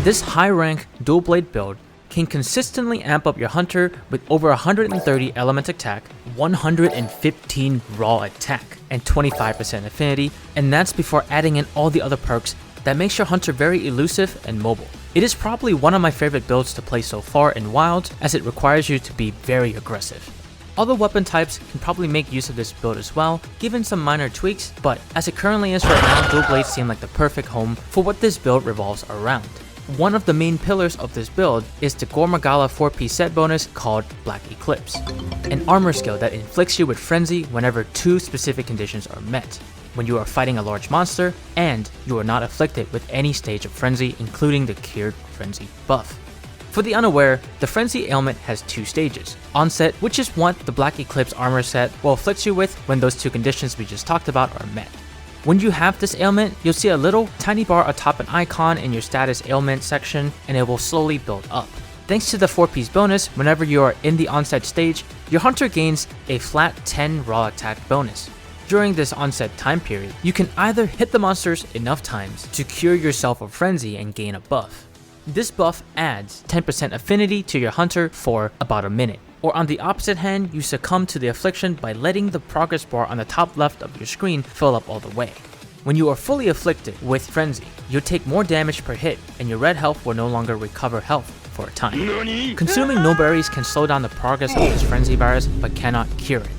This high rank dual blade build can consistently amp up your hunter with over 130 element attack, 115 raw attack, and 25% affinity, and that's before adding in all the other perks that makes your hunter very elusive and mobile. It is probably one of my favorite builds to play so far in Wilds, as it requires you to be very aggressive. Other weapon types can probably make use of this build as well, given some minor tweaks, but as it currently is right now, dual blades seem like the perfect home for what this build revolves around. One of the main pillars of this build is the Gore Magala 4-piece set bonus called Black Eclipse, an armor skill that inflicts you with frenzy whenever 2 specific conditions are met: when you are fighting a large monster, and you are not afflicted with any stage of frenzy, including the cured frenzy buff. For the unaware, the frenzy ailment has 2 stages: onset, which is what the Black Eclipse armor set will afflict you with when those 2 conditions we just talked about are met. When you have this ailment, you'll see a little tiny bar atop an icon in your status ailment section, and it will slowly build up. Thanks to the 4-piece bonus, whenever you are in the onset stage, your hunter gains a flat 10 raw attack bonus. During this onset time period, you can either hit the monsters enough times to cure yourself of frenzy and gain a buff. This buff adds 10% affinity to your hunter for about a minute. Or on the opposite hand, you succumb to the affliction by letting the progress bar on the top left of your screen fill up all the way. When you are fully afflicted with frenzy, you'll take more damage per hit, and your red health will no longer recover health for a time. Consuming no berries can slow down the progress of this frenzy virus, but cannot cure it.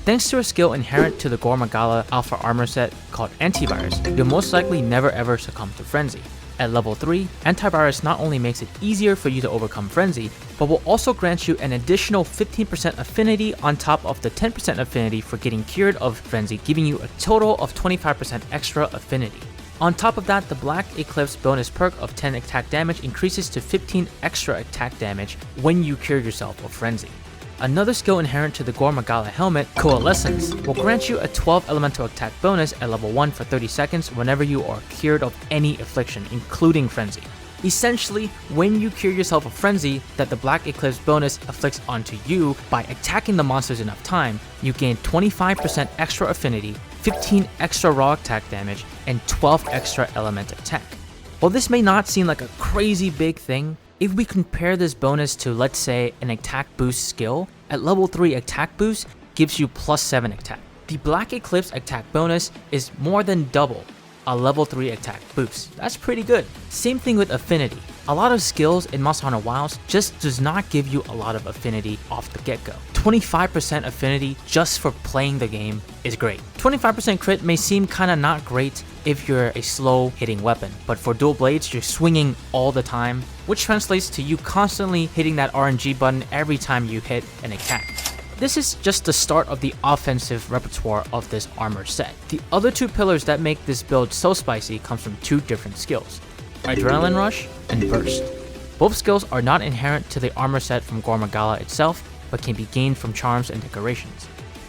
Thanks to a skill inherent to the Gore Magala alpha armor set called Antivirus, you'll most likely never ever succumb to frenzy. At level 3, Antivirus not only makes it easier for you to overcome frenzy, but will also grant you an additional 15% affinity on top of the 10% affinity for getting cured of frenzy, giving you a total of 25% extra affinity. On top of that, the Black Eclipse bonus perk of 10 attack damage increases to 15 extra attack damage when you cure yourself of frenzy. Another skill inherent to the Gore Magala helmet, Coalescence, will grant you a 12 elemental attack bonus at level 1 for 30 seconds whenever you are cured of any affliction, including frenzy. Essentially, when you cure yourself of frenzy that the Black Eclipse bonus afflicts onto you by attacking the monsters enough time, you gain 25% extra affinity, 15 extra raw attack damage, and 12 extra element attack. While this may not seem like a crazy big thing, if we compare this bonus to, let's say, an attack boost skill, at level 3 attack boost gives you plus 7 attack. The Black Eclipse attack bonus is more than double a level 3 attack boost. That's pretty good. Same thing with affinity. A lot of skills in Monster Hunter Wilds just does not give you a lot of affinity off the get-go. 25% affinity just for playing the game is great. 25% crit may seem kinda not great if you're a slow hitting weapon, but for dual blades you're swinging all the time, which translates to you constantly hitting that RNG button every time you hit an attack. This is just the start of the offensive repertoire of this armor set. The other 2 pillars that make this build so spicy comes from 2 different skills: Adrenaline Rush and Burst. Both skills are not inherent to the armor set from Gore Magala itself, but can be gained from charms and decorations.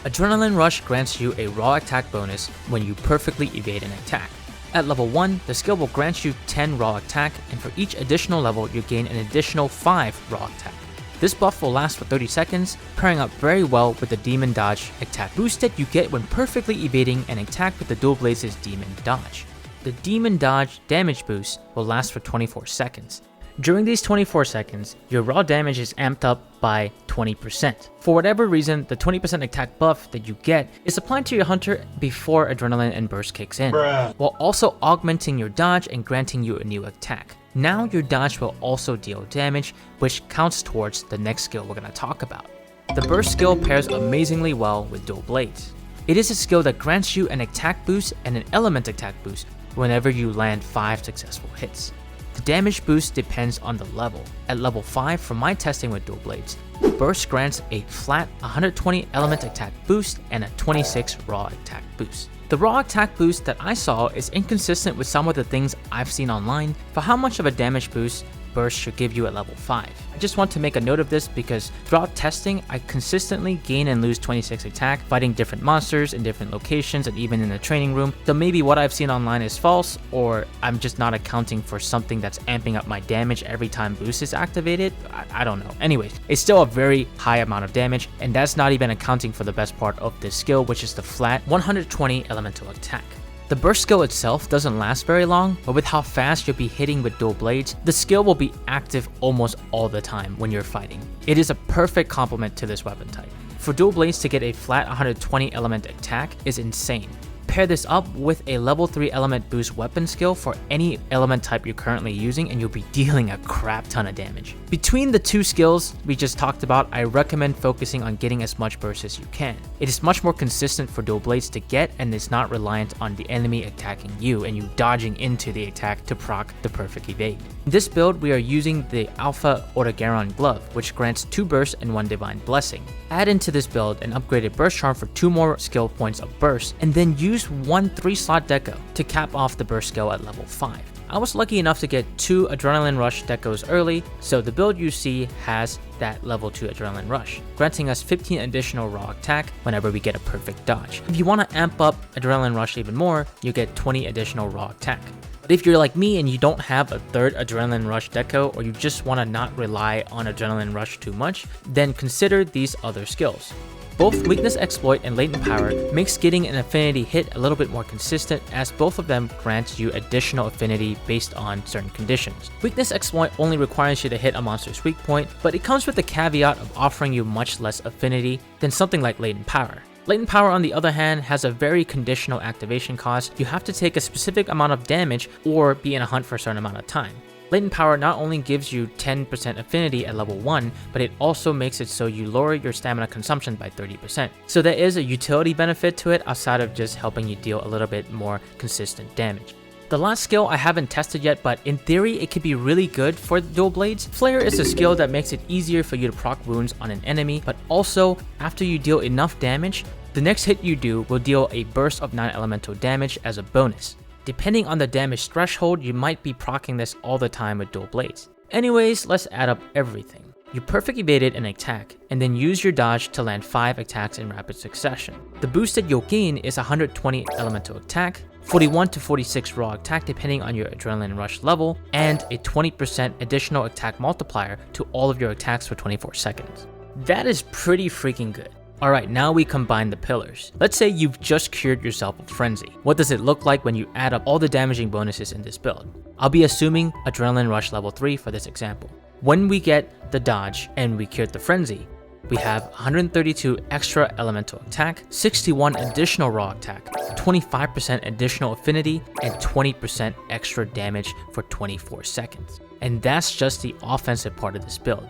Adrenaline Rush grants you a raw attack bonus when you perfectly evade an attack. At level 1, the skill will grant you 10 raw attack, and for each additional level you gain an additional 5 raw attack. This buff will last for 30 seconds, pairing up very well with the Demon Dodge attack boost that you get when perfectly evading an attack with the Dual Blades' Demon Dodge. The Demon Dodge damage boost will last for 24 seconds. During these 24 seconds, your raw damage is amped up by 20%. For whatever reason, the 20% attack buff that you get is applied to your hunter before Adrenaline and Burst kicks in, while also augmenting your dodge and granting you a new attack. Now your dodge will also deal damage, which counts towards the next skill we're going to talk about. The Burst skill pairs amazingly well with Dual Blades. It is a skill that grants you an attack boost and an element attack boost whenever you land 5 successful hits. The damage boost depends on the level. At level 5 from my testing with Dual Blades, Burst grants a flat 120 element attack boost and a 26 raw attack boost. The raw attack boost that I saw is inconsistent with some of the things I've seen online for how much of a damage boost Burst should give you at level 5. I just want to make a note of this because throughout testing, I consistently gain and lose 26 attack, fighting different monsters in different locations and even in the training room. So maybe what I've seen online is false, or I'm just not accounting for something that's amping up my damage every time boost is activated. I don't know. Anyways, it's still a very high amount of damage, and that's not even accounting for the best part of this skill, which is the flat 120 elemental attack. The burst skill itself doesn't last very long, but with how fast you'll be hitting with dual blades, the skill will be active almost all the time when you're fighting. It is a perfect complement to this weapon type. For dual blades to get a flat 120 element attack is insane. Pair this up with a level 3 element boost weapon skill for any element type you're currently using and you'll be dealing a crap ton of damage. Between the two skills we just talked about, I recommend focusing on getting as much burst as you can. It is much more consistent for dual blades to get and is not reliant on the enemy attacking you and you dodging into the attack to proc the perfect evade. In this build we are using the Alpha Odagaron glove, which grants 2 burst and 1 divine blessing. Add into this build an upgraded burst charm for 2 more skill points of burst, and then use one 3-slot deco to cap off the burst skill at level 5. I was lucky enough to get 2 Adrenaline Rush decos early, so the build you see has that level 2 Adrenaline Rush, granting us 15 additional raw attack whenever we get a perfect dodge. If you want to amp up Adrenaline Rush even more, you get 20 additional raw attack. But if you're like me and you don't have a 3rd Adrenaline Rush deco, or you just want to not rely on Adrenaline Rush too much, then consider these other skills. Both Weakness Exploit and Latent Power makes getting an affinity hit a little bit more consistent, as both of them grant you additional affinity based on certain conditions. Weakness Exploit only requires you to hit a monster's weak point, but it comes with the caveat of offering you much less affinity than something like Latent Power. Latent Power, on the other hand, has a very conditional activation cost. You have to take a specific amount of damage or be in a hunt for a certain amount of time. Latent Power not only gives you 10% affinity at level 1, but it also makes it so you lower your stamina consumption by 30%. So there is a utility benefit to it outside of just helping you deal a little bit more consistent damage. The last skill I haven't tested yet, but in theory it could be really good for dual blades. Flare is a skill that makes it easier for you to proc wounds on an enemy, but also after you deal enough damage, the next hit you do will deal a burst of 9 elemental damage as a bonus. Depending on the damage threshold, you might be proccing this all the time with dual blades. Anyways, let's add up everything. You perfect evaded an attack, and then use your dodge to land 5 attacks in rapid succession. The boosted you'll gain is 120 elemental attack, 41 to 46 raw attack depending on your adrenaline rush level, and a 20% additional attack multiplier to all of your attacks for 24 seconds. That is pretty freaking good. Alright, now we combine the pillars. Let's say you've just cured yourself of Frenzy. What does it look like when you add up all the damaging bonuses in this build? I'll be assuming Adrenaline Rush level 3 for this example. When we get the dodge and we cured the Frenzy, we have 132 extra elemental attack, 61 additional raw attack, 25% additional affinity, and 20% extra damage for 24 seconds. And that's just the offensive part of this build.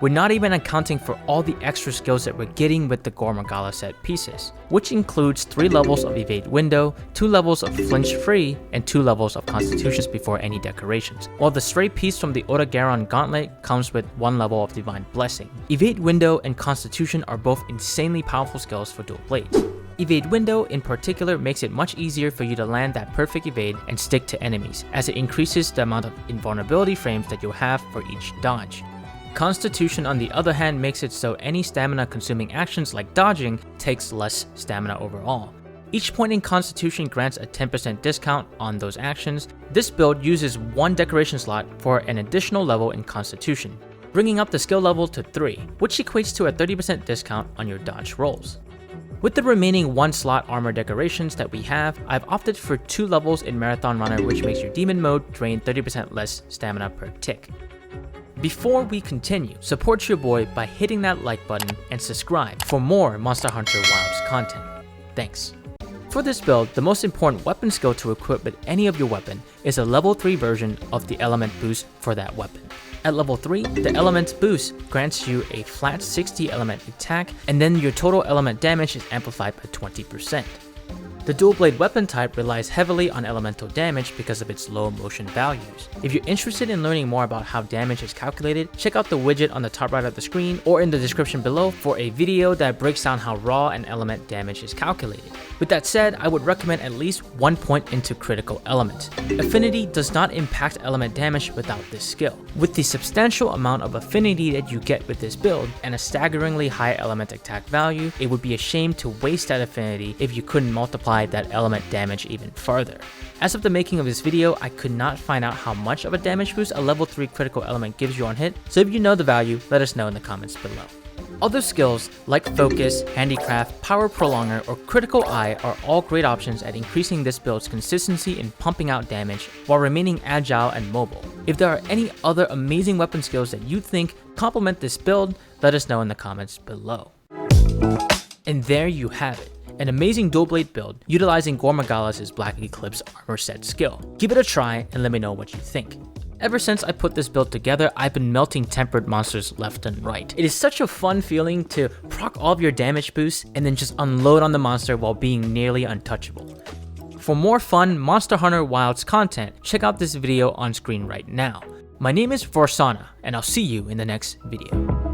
We're not even accounting for all the extra skills that we're getting with the Gore Magala set pieces, which includes 3 levels of Evade Window, 2 levels of Flinch Free, and 2 levels of Constitutions before any decorations, while the stray piece from the Odagaron Gauntlet comes with 1 level of Divine Blessing. Evade Window and Constitution are both insanely powerful skills for dual blades. Evade Window in particular makes it much easier for you to land that perfect evade and stick to enemies, as it increases the amount of invulnerability frames that you'll have for each dodge. Constitution, on the other hand, makes it so any stamina consuming actions like dodging takes less stamina overall. Each point in Constitution grants a 10% discount on those actions. This build uses 1 decoration slot for an additional level in Constitution, bringing up the skill level to 3, which equates to a 30% discount on your dodge rolls. With the remaining 1 slot armor decorations that we have, I've opted for 2 levels in Marathon Runner, which makes your demon mode drain 30% less stamina per tick. Before we continue, support your boy by hitting that like button and subscribe for more Monster Hunter Wilds content. Thanks. For this build, the most important weapon skill to equip with any of your weapon is a level 3 version of the element boost for that weapon. At level 3, the element boost grants you a flat 60 element attack, and then your total element damage is amplified by 20%. The dual blade weapon type relies heavily on elemental damage because of its low motion values. If you're interested in learning more about how damage is calculated, check out the widget on the top right of the screen or in the description below for a video that breaks down how raw and element damage is calculated. With that said, I would recommend at least 1 point into critical element. Affinity does not impact element damage without this skill. With the substantial amount of affinity that you get with this build and a staggeringly high element attack value, it would be a shame to waste that affinity if you couldn't multiply that element damage even further. As of the making of this video, I could not find out how much of a damage boost a level 3 critical element gives you on hit, so if you know the value, let us know in the comments below. Other skills like Focus, Handicraft, Power Prolonger, or Critical Eye are all great options at increasing this build's consistency in pumping out damage while remaining agile and mobile. If there are any other amazing weapon skills that you think complement this build, let us know in the comments below. And there you have it, an amazing dual blade build utilizing Gore Magala's Black Eclipse armor set skill. Give it a try and let me know what you think. Ever since I put this build together, I've been melting tempered monsters left and right. It is such a fun feeling to proc all of your damage boosts and then just unload on the monster while being nearly untouchable. For more fun Monster Hunter Wilds content, check out this video on screen right now. My name is Varsona, and I'll see you in the next video.